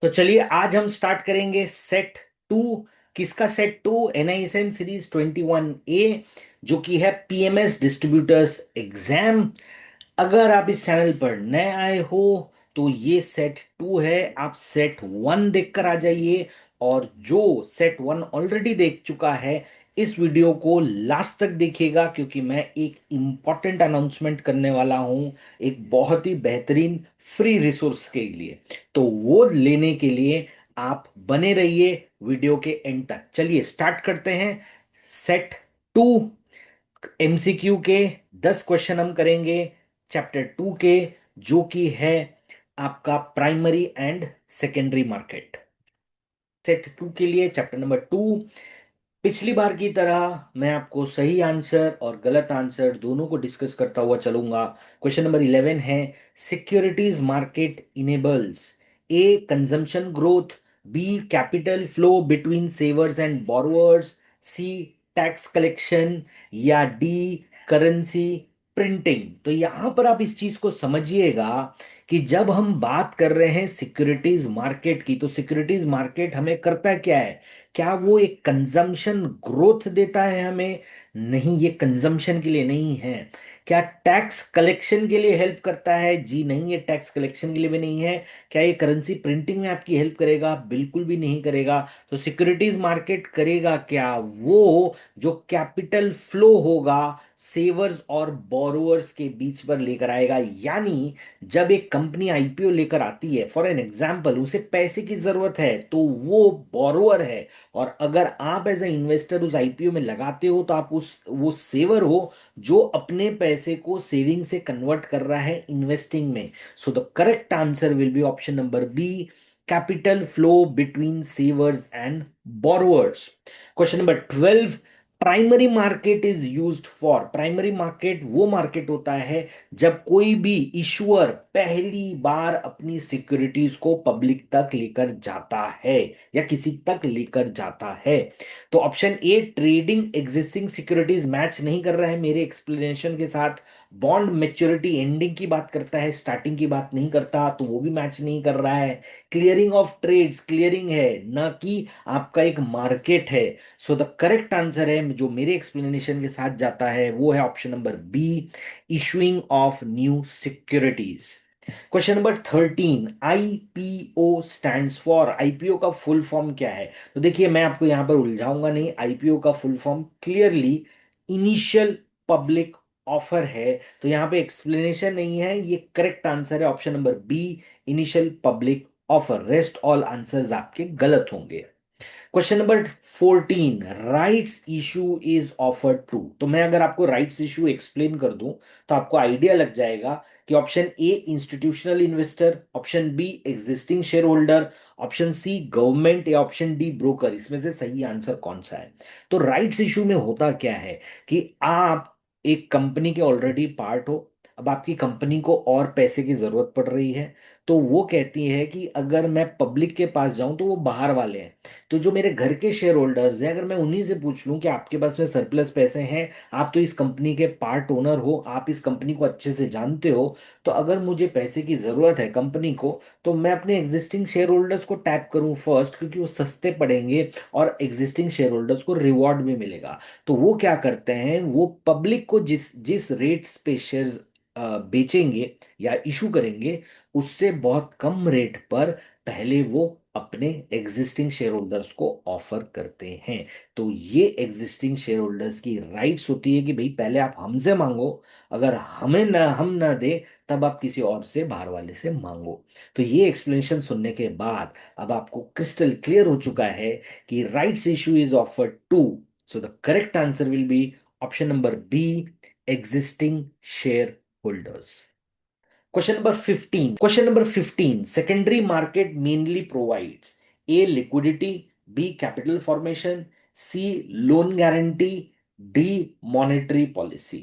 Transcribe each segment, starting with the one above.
तो चलिए आज हम स्टार्ट करेंगे सेट टू। किसका set two? NISM series 21A, जो कि है PMS डिस्ट्रीब्यूटर्स एग्जाम। अगर आप इस चैनल पर नए आए हो तो ये सेट टू है, आप सेट वन देखकर आ जाइए। और जो सेट वन ऑलरेडी देख चुका है, इस वीडियो को लास्ट तक देखिएगा, क्योंकि मैं एक इंपॉर्टेंट अनाउंसमेंट करने वाला हूं, एक बहुत ही बेहतरीन फ्री रिसोर्स के लिए। तो वो लेने के लिए आप बने रहिए वीडियो के एंड तक। चलिए स्टार्ट करते हैं। सेट टू MCQ के 10 क्वेश्चन हम करेंगे चैप्टर टू के, जो कि है आपका primary and secondary market. Set two के लिए चैप्टर नंबर टू। पिछली बार की तरह मैं आपको सही आंसर और गलत आंसर दोनों को डिस्कस करता हुआ चलूंगा। क्वेश्चन नंबर 11 है, securities market enables A consumption growth, B capital flow between savers and borrowers, C tax collection, या डी करेंसी प्रिंटिंग। तो यहां पर आप इस चीज को समझिएगा कि जब हम बात कर रहे हैं सिक्योरिटीज मार्केट की, तो सिक्योरिटीज मार्केट हमें करता क्या है? क्या वो एक कंजम्पशन ग्रोथ देता है हमें? नहीं, ये कंजम्पशन के लिए नहीं है। क्या टैक्स कलेक्शन के लिए हेल्प करता है? जी नहीं, ये टैक्स कलेक्शन के लिए भी नहीं है। क्या ये करेंसी प्रिंटिंग में आपकी हेल्प करेगा? बिल्कुल भी नहीं करेगा। तो सिक्योरिटीज मार्केट करेगा क्या? वो जो कैपिटल फ्लो होगा सेवर्स और बोरोअर्स के बीच पर लेकर आएगा। यानी जब एक कंपनी आईपीओ लेकर आती है, फॉर एन एग्जाम्पल, उसे पैसे की जरूरत है, तो वो बोरोअर है। और अगर आप एज ए इन्वेस्टर उस आईपीओ में लगाते हो, तो आप उस वो सेवर हो जो अपने पैसे को सेविंग से कन्वर्ट कर रहा है इन्वेस्टिंग में। So the correct answer will be option number B, capital flow between savers and borrowers. Question number 12, primary market is used for. Primary market वो मार्केट होता है जब कोई भी इशुअर पहली बार अपनी सिक्योरिटीज को पब्लिक तक लेकर जाता है या किसी तक लेकर जाता है। तो option A, trading existing securities match नहीं कर रहा है मेरे एक्सप्लेनेशन के साथ। बॉन्ड मेच्योरिटी एंडिंग की बात करता है, स्टार्टिंग की बात नहीं करता, तो वो भी मैच नहीं कर रहा है। क्लियरिंग ऑफ ट्रेड्स, क्लियरिंग है ना कि आपका एक मार्केट है। सो द करेक्ट आंसर है जो मेरे एक्सप्लेनेशन के साथ जाता है, वो है option number B, issuing of new securities. Question number 13, IPO stands for. IPO का फुल फॉर्म क्या है? तो देखिए, मैं आपको यहां पर उलझाऊंगा नहीं। आईपीओ का full form clearly initial public offer है। तो यहां पे एक्सप्लेनेशन नहीं है, ये करेक्ट आंसर है option number B, initial public offer. Rest all answers आपके गलत होंगे। Question number 14, rights issue is offered to. तो मैं अगर आपको राइट्स इशू एक्सप्लेन कर दूं, तो आपको आइडिया लग जाएगा कि option A institutional investor, option B existing share holder, option C government, या ऑप्शन डी ब्रोकर, इसमें से सही आंसर कौन सा है? तो राइट्स इशू में होता क्या है कि आप एक कंपनी के ऑलरेडी पार्ट हो, अब आपकी कंपनी को और पैसे की जरूरत पड़ रही है, तो वो कहती है कि अगर मैं पब्लिक के पास जाऊं तो वो बाहर वाले हैं। तो जो मेरे घर के शेयर होल्डर्स हैं, अगर मैं उन्हीं से पूछ लूं कि आपके पास में सरप्लस पैसे हैं, आप तो इस कंपनी के पार्ट ओनर हो, आप इस कंपनी को अच्छे से जानते हो, तो अगर मुझे पैसे की जरूरत है कंपनी को, तो मैं अपने एग्जिस्टिंग शेयर होल्डर्स को टैप करूं फर्स्ट, क्योंकि वो सस्ते पड़ेंगे और एग्जिस्टिंग शेयर होल्डर्स को रिवॉर्ड भी मिलेगा। तो वो क्या करते हैं, वो पब्लिक को जिस जिस रेट्स पे शेयर बेचेंगे या इशू करेंगे, उससे बहुत कम रेट पर पहले वो अपने एग्जिस्टिंग शेयर होल्डर्स को ऑफर करते हैं। तो ये एग्जिस्टिंग शेयर होल्डर्स की राइट्स होती है कि भाई पहले आप हमसे मांगो, अगर हमें ना हम ना दे, तब आप किसी और से, बाहर वाले से मांगो। तो ये एक्सप्लेनेशन सुनने के बाद अब आपको क्रिस्टल क्लियर हो चुका है कि rights issue is offered to. So the correct answer will be option number B, existing share holders. Question number 15. Secondary market mainly provides A. Liquidity, B. Capital formation, C. Loan guarantee, D. Monetary policy.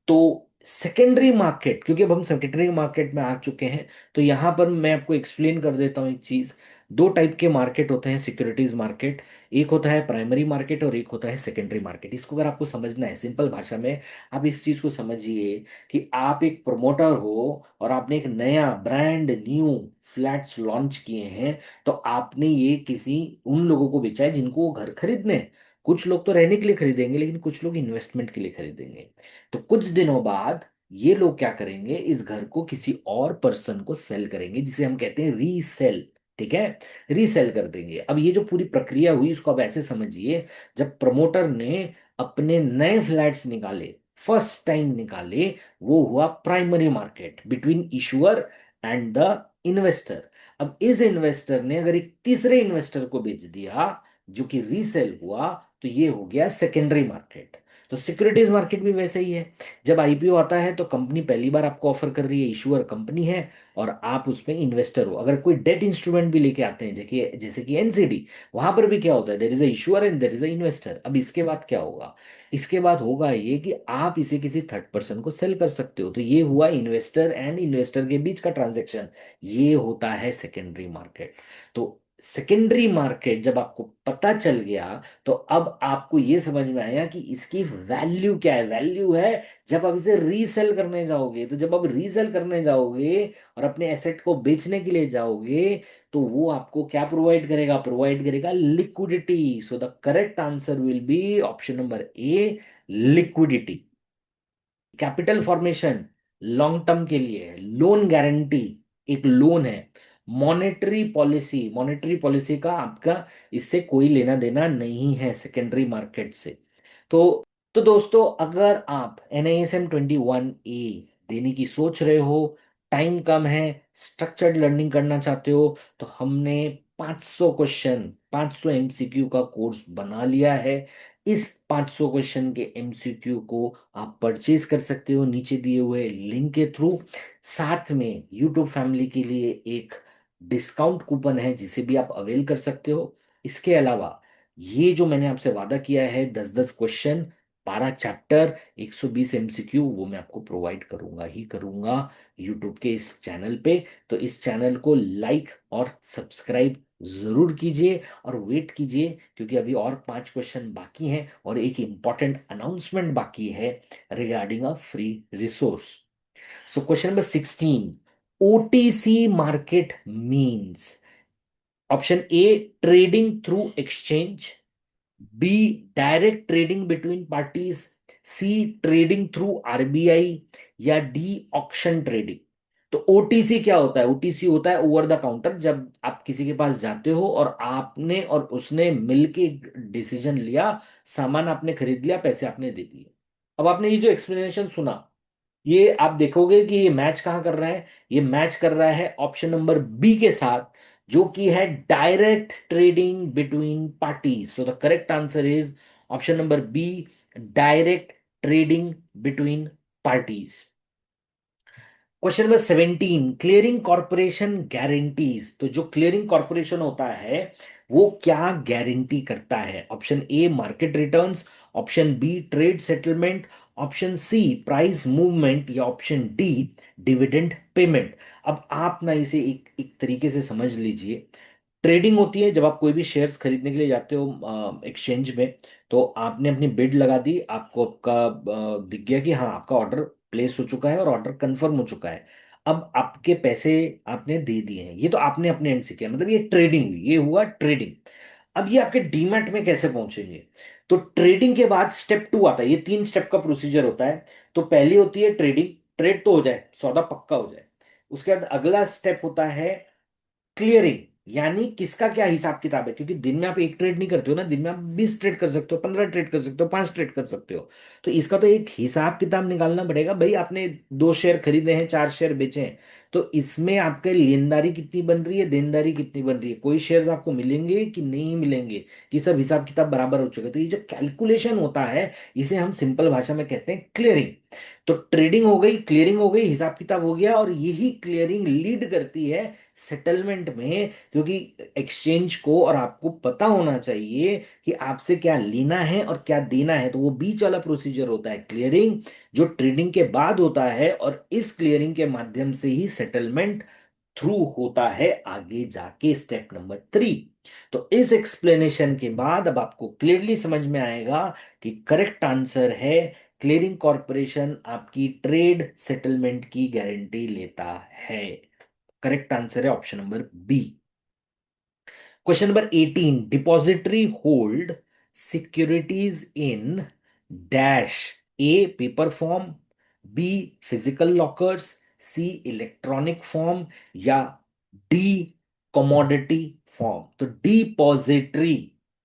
तो secondary market, क्योंकि अब हम secondary market में आ चुके हैं, तो यहां पर मैं आपको एक्सप्लेन कर देता हूं एक चीज। दो टाइप के मार्केट होते हैं सिक्योरिटीज मार्केट। एक होता है प्राइमरी मार्केट और एक होता है सेकेंडरी मार्केट। इसको अगर आपको समझना है सिंपल भाषा में, आप इस चीज को समझिए कि आप एक प्रमोटर हो और आपने एक नया ब्रांड न्यू फ्लैट्स लॉन्च किए हैं। तो आपने ये किसी उन लोगों को बेचा है जिनको वो घर खरीदने हैं। कुछ लोग तो रहने के लिए खरीदेंगे, लेकिन कुछ लोग इन्वेस्टमेंट के लिए खरीदेंगे। तो कुछ दिनों बाद ये लोग क्या करेंगे, इस घर को किसी और पर्सन को सेल करेंगे, जिसे हम कहते हैं रीसेल। ठीक है, रीसेल कर देंगे। अब ये जो पूरी प्रक्रिया हुई इसको अब ऐसे समझिए, जब प्रमोटर ने अपने नए फ्लैट्स निकाले, फर्स्ट टाइम निकाले, वो हुआ primary market between issuer and the investor. अब इस इन्वेस्टर ने अगर एक तीसरे इन्वेस्टर को बेच दिया जो कि रीसेल हुआ, तो ये हो गया सेकेंडरी मार्केट। तो सिक्योरिटीज मार्केट भी वैसे ही है। जब आईपीओ आता है तो कंपनी पहली बार आपको ऑफर कर रही है, इशूअर कंपनी है और आप उसमें इन्वेस्टर हो। अगर कोई डेट इंस्ट्रूमेंट भी लेके आते हैं जैसे जैसे कि एनसीडी, वहां पर भी क्या होता है, there is a issuer and there is a investor. अब इसके बाद क्या होगा, इसके बाद होगा ये कि आप इसे किसी थर्ड पर्सन को सेल कर सकते हो। तो ये हुआ इन्वेस्टर एंड इन्वेस्टर के बीच का ट्रांजेक्शन, ये होता है सेकेंडरी मार्केट। तो सेकेंडरी मार्केट जब आपको पता चल गया, तो अब आपको ये समझ में आया कि इसकी वैल्यू क्या है। वैल्यू है जब आप इसे रीसेल करने जाओगे। तो जब आप रीसेल करने जाओगे और अपने एसेट को बेचने के लिए जाओगे, तो वो आपको क्या प्रोवाइड करेगा, प्रोवाइड करेगा liquidity. So the correct answer will be option number A, liquidity. Capital formation long term के लिए है, लोन गारंटी एक लोन है। मॉनेटरी पॉलिसी का आपका इससे कोई लेना देना नहीं है सेकेंडरी मार्केट से। तो दोस्तों, अगर आप NISM 21A देने की सोच रहे हो, टाइम कम है, स्ट्रक्चर्ड लर्निंग करना चाहते हो, तो हमने 500 क्वेश्चन 500 MCQ का कोर्स बना लिया है। इस 500 क्वेश्चन के MCQ को आप परचेज कर सकते हो नीचे दिए हुए लिंक के थ्रू। साथ में यूट्यूब फैमिली के लिए एक डिस्काउंट कूपन है जिसे भी आप अवेल कर सकते हो। इसके अलावा ये जो मैंने आपसे वादा किया है, 10-10 क्वेश्चन, 12 चैप्टर, 120 MCQ, वो मैं आपको प्रोवाइड करूंगा ही करूंगा यूट्यूब के इस चैनल पे। तो इस चैनल को लाइक और सब्सक्राइब जरूर कीजिए और वेट कीजिए, क्योंकि अभी और 5 क्वेश्चन बाकी हैं और एक इंपॉर्टेंट अनाउंसमेंट बाकी है regarding a free resource. So question number 16, OTC market means, option A trading through exchange, B direct trading between parties, C trading through RBI, या डी ऑक्शन ट्रेडिंग। तो ओटीसी क्या होता है, ओटीसी होता है over the counter. जब आप किसी के पास जाते हो और आपने और उसने मिलके डिसीजन लिया, सामान आपने खरीद लिया, पैसे आपने दे दिए। अब आपने ये जो एक्सप्लेनेशन सुना, ये आप देखोगे कि ये मैच कहाँ कर रहा है, ये मैच कर रहा है ऑप्शन नंबर बी के साथ, जो कि है direct trading between parties. So the correct answer is option number B, direct trading between parties. Question number 17, clearing corporation guarantees. तो जो क्लियरिंग कॉरपोरेशन होता है वो क्या गारंटी करता है, option A market returns, option B trade settlement, option C price movement, या option D dividend payment. अब आप ना इसे एक एक तरीके से समझ लीजिए। ट्रेडिंग होती है जब आप कोई भी शेयर्स खरीदने के लिए जाते हो एक्सचेंज में। तो आपने अपनी बिड लगा दी, आपको आपका दिख गया कि हाँ आपका ऑर्डर प्लेस हो चुका है और ऑर्डर कंफर्म हो चुका है। अब आपके पैसे आपने दे दिए हैं, ये तो आपने अपने एंड से किया, मतलब ये ट्रेडिंग हुई, ये हुआ ट्रेडिंग। अब ये आपके डीमैट में कैसे पहुंचेंगे, तो ट्रेडिंग के बाद स्टेप 2 आता है। ये 3 स्टेप का प्रोसीजर होता है। तो पहली होती है ट्रेडिंग, ट्रेड तो हो जाए, सौदा पक्का हो जाए। उसके बाद अगला स्टेप होता है क्लियरिंग, यानी किसका क्या हिसाब किताब है, क्योंकि दिन में आप एक ट्रेड नहीं करते हो ना, दिन में आप 20 ट्रेड कर सकते हो, 15 ट्रेड कर सकते हो, 5 ट्रेड कर सकते हो। तो इसका तो एक हिसाब किताब निकालना पड़ेगा भाई। आपने 2 शेयर खरीदे हैं, 4 शेयर बेचे हैं, तो इसमें आपके लेनदारी कितनी बन रही है, देनदारी कितनी बन रही है, कोई शेयर्स आपको मिलेंगे कि नहीं मिलेंगे, कि सब हिसाब किताब बराबर हो चुके हैं। तो ये जो कैलकुलेशन होता है, इसे हम सिंपल भाषा में कहते हैं क्लियरिंग। तो ट्रेडिंग हो गई, क्लियरिंग हो गई, हिसाब किताब हो गया, और यही क्लियरिंग लीड करती है सेटलमेंट में। क्योंकि एक्सचेंज को और आपको पता होना चाहिए कि आपसे क्या लेना है और क्या देना है, तो वो बीच वाला प्रोसीजर होता है क्लियरिंग, जो ट्रेडिंग के बाद होता है, और इस क्लियरिंग के माध्यम से ही सेटलमेंट थ्रू होता है आगे जाके स्टेप नंबर 3। तो इस एक्सप्लेनेशन के बाद अब आपको क्लियरली समझ में आएगा कि करेक्ट आंसर है क्लियरिंग कॉरपोरेशन आपकी ट्रेड सेटलमेंट की गारंटी लेता है। करेक्ट आंसर है option number B. Question number 18, depository hold securities in dash, A paper form, B physical lockers, C electronic form, या डी कमोडिटी फॉर्म। तो depository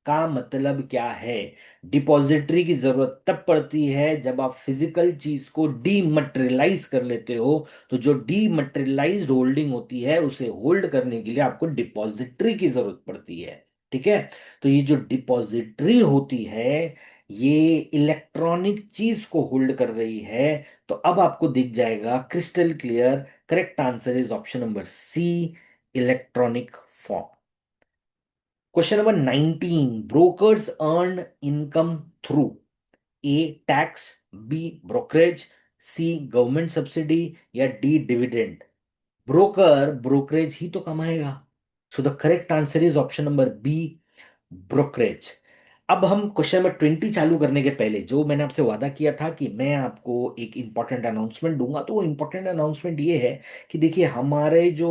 का मतलब क्या है? डिपॉजिटरी की जरूरत तब पड़ती है जब आप फिजिकल चीज को डीमटेरियलाइज कर लेते हो। तो जो डीमटेरियलाइज्ड होल्डिंग होती है उसे होल्ड करने के लिए आपको डिपॉजिटरी की जरूरत पड़ती है। ठीक है। तो ये जो डिपॉजिटरी होती है ये इलेक्ट्रॉनिक चीज को होल्ड कर रही है। तो अब आपको दिख जाएगा crystal clear, correct answer is option number C, electronic form. Question number 19, brokers earn income through, A tax, B brokerage, C government subsidy, या डी डिविडेंड। ब्रोकर ब्रोकरेज ही तो कमाएगा। So the correct answer is option number B, brokerage. अब हम question number 20 चालू करने के पहले जो मैंने आपसे वादा किया था कि मैं आपको एक इंपॉर्टेंट अनाउंसमेंट दूंगा, तो वो इंपॉर्टेंट अनाउंसमेंट ये है कि देखिए हमारे जो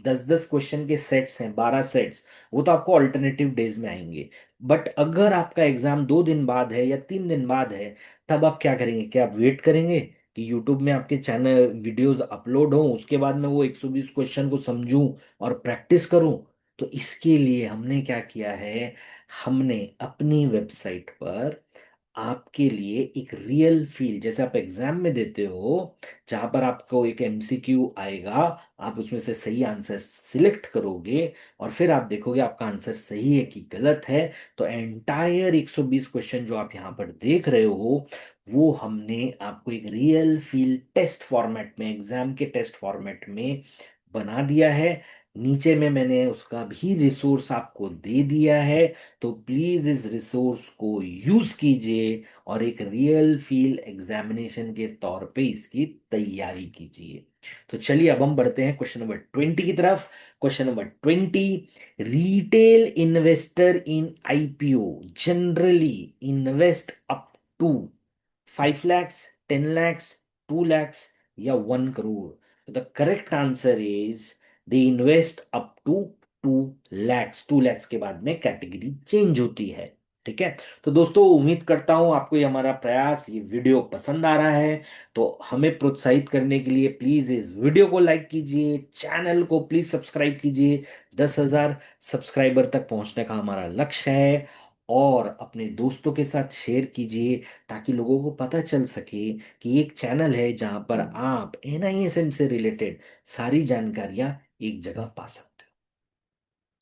10-10 क्वेश्चन के सेट्स हैं, 12 सेट्स, वो तो आपको अल्टरनेटिव डेज में आएंगे। बट अगर आपका एग्जाम 2 दिन बाद है या 3 दिन बाद है, तब आप क्या करेंगे? क्या आप वेट करेंगे कि यूट्यूब में आपके चैनल वीडियोस अपलोड हो, उसके बाद मैं वो 120 क्वेश्चन को समझूं और प्रैक्टिस करूं? तो इसके लिए हमने क्या किया है, हमने अपनी वेबसाइट पर आपके लिए एक रियल फील, जैसे आप एग्जाम में देते हो, जहां पर आपको एक एमसीक्यू आएगा, आप उसमें से सही आंसर सिलेक्ट करोगे और फिर आप देखोगे आपका आंसर सही है कि गलत है। तो एंटायर 120 क्वेश्चन जो आप यहाँ पर देख रहे हो वो हमने आपको एक रियल फील टेस्ट फॉर्मेट में, एग्जाम के टेस्ट फॉर्मेट में बना दिया है। नीचे में मैंने उसका भी रिसोर्स आपको दे दिया है। तो प्लीज इस रिसोर्स को यूज कीजिए और एक रियल फील एग्जामिनेशन के तौर पे इसकी तैयारी कीजिए। तो चलिए अब हम बढ़ते हैं क्वेश्चन नंबर 20 की तरफ। Question number 20, retail investor in IPO generally invest up to 5 lakhs, 10 lakhs, 2 lakhs, या 1 crore। तो the correct answer is they invest up to 2 lakhs। 2 lakhs के बाद में कैटेगरी चेंज होती है। ठीक है। तो दोस्तों उम्मीद करता हूं आपको ये हमारा प्रयास, ये वीडियो पसंद आ रहा है। तो हमें प्रोत्साहित करने के लिए प्लीज इस वीडियो को लाइक कीजिए, चैनल को प्लीज सब्सक्राइब कीजिए। 10,000 सब्सक्राइबर तक पहुंचने का हमारा लक्ष्य है। और अपने दोस्तों के साथ शेयर कीजिए ताकि लोगों को पता चल सके कि एक चैनल है जहां पर आप एनआईएसएम से रिलेटेड सारी जानकारियां एक जगह पा सकते हैं।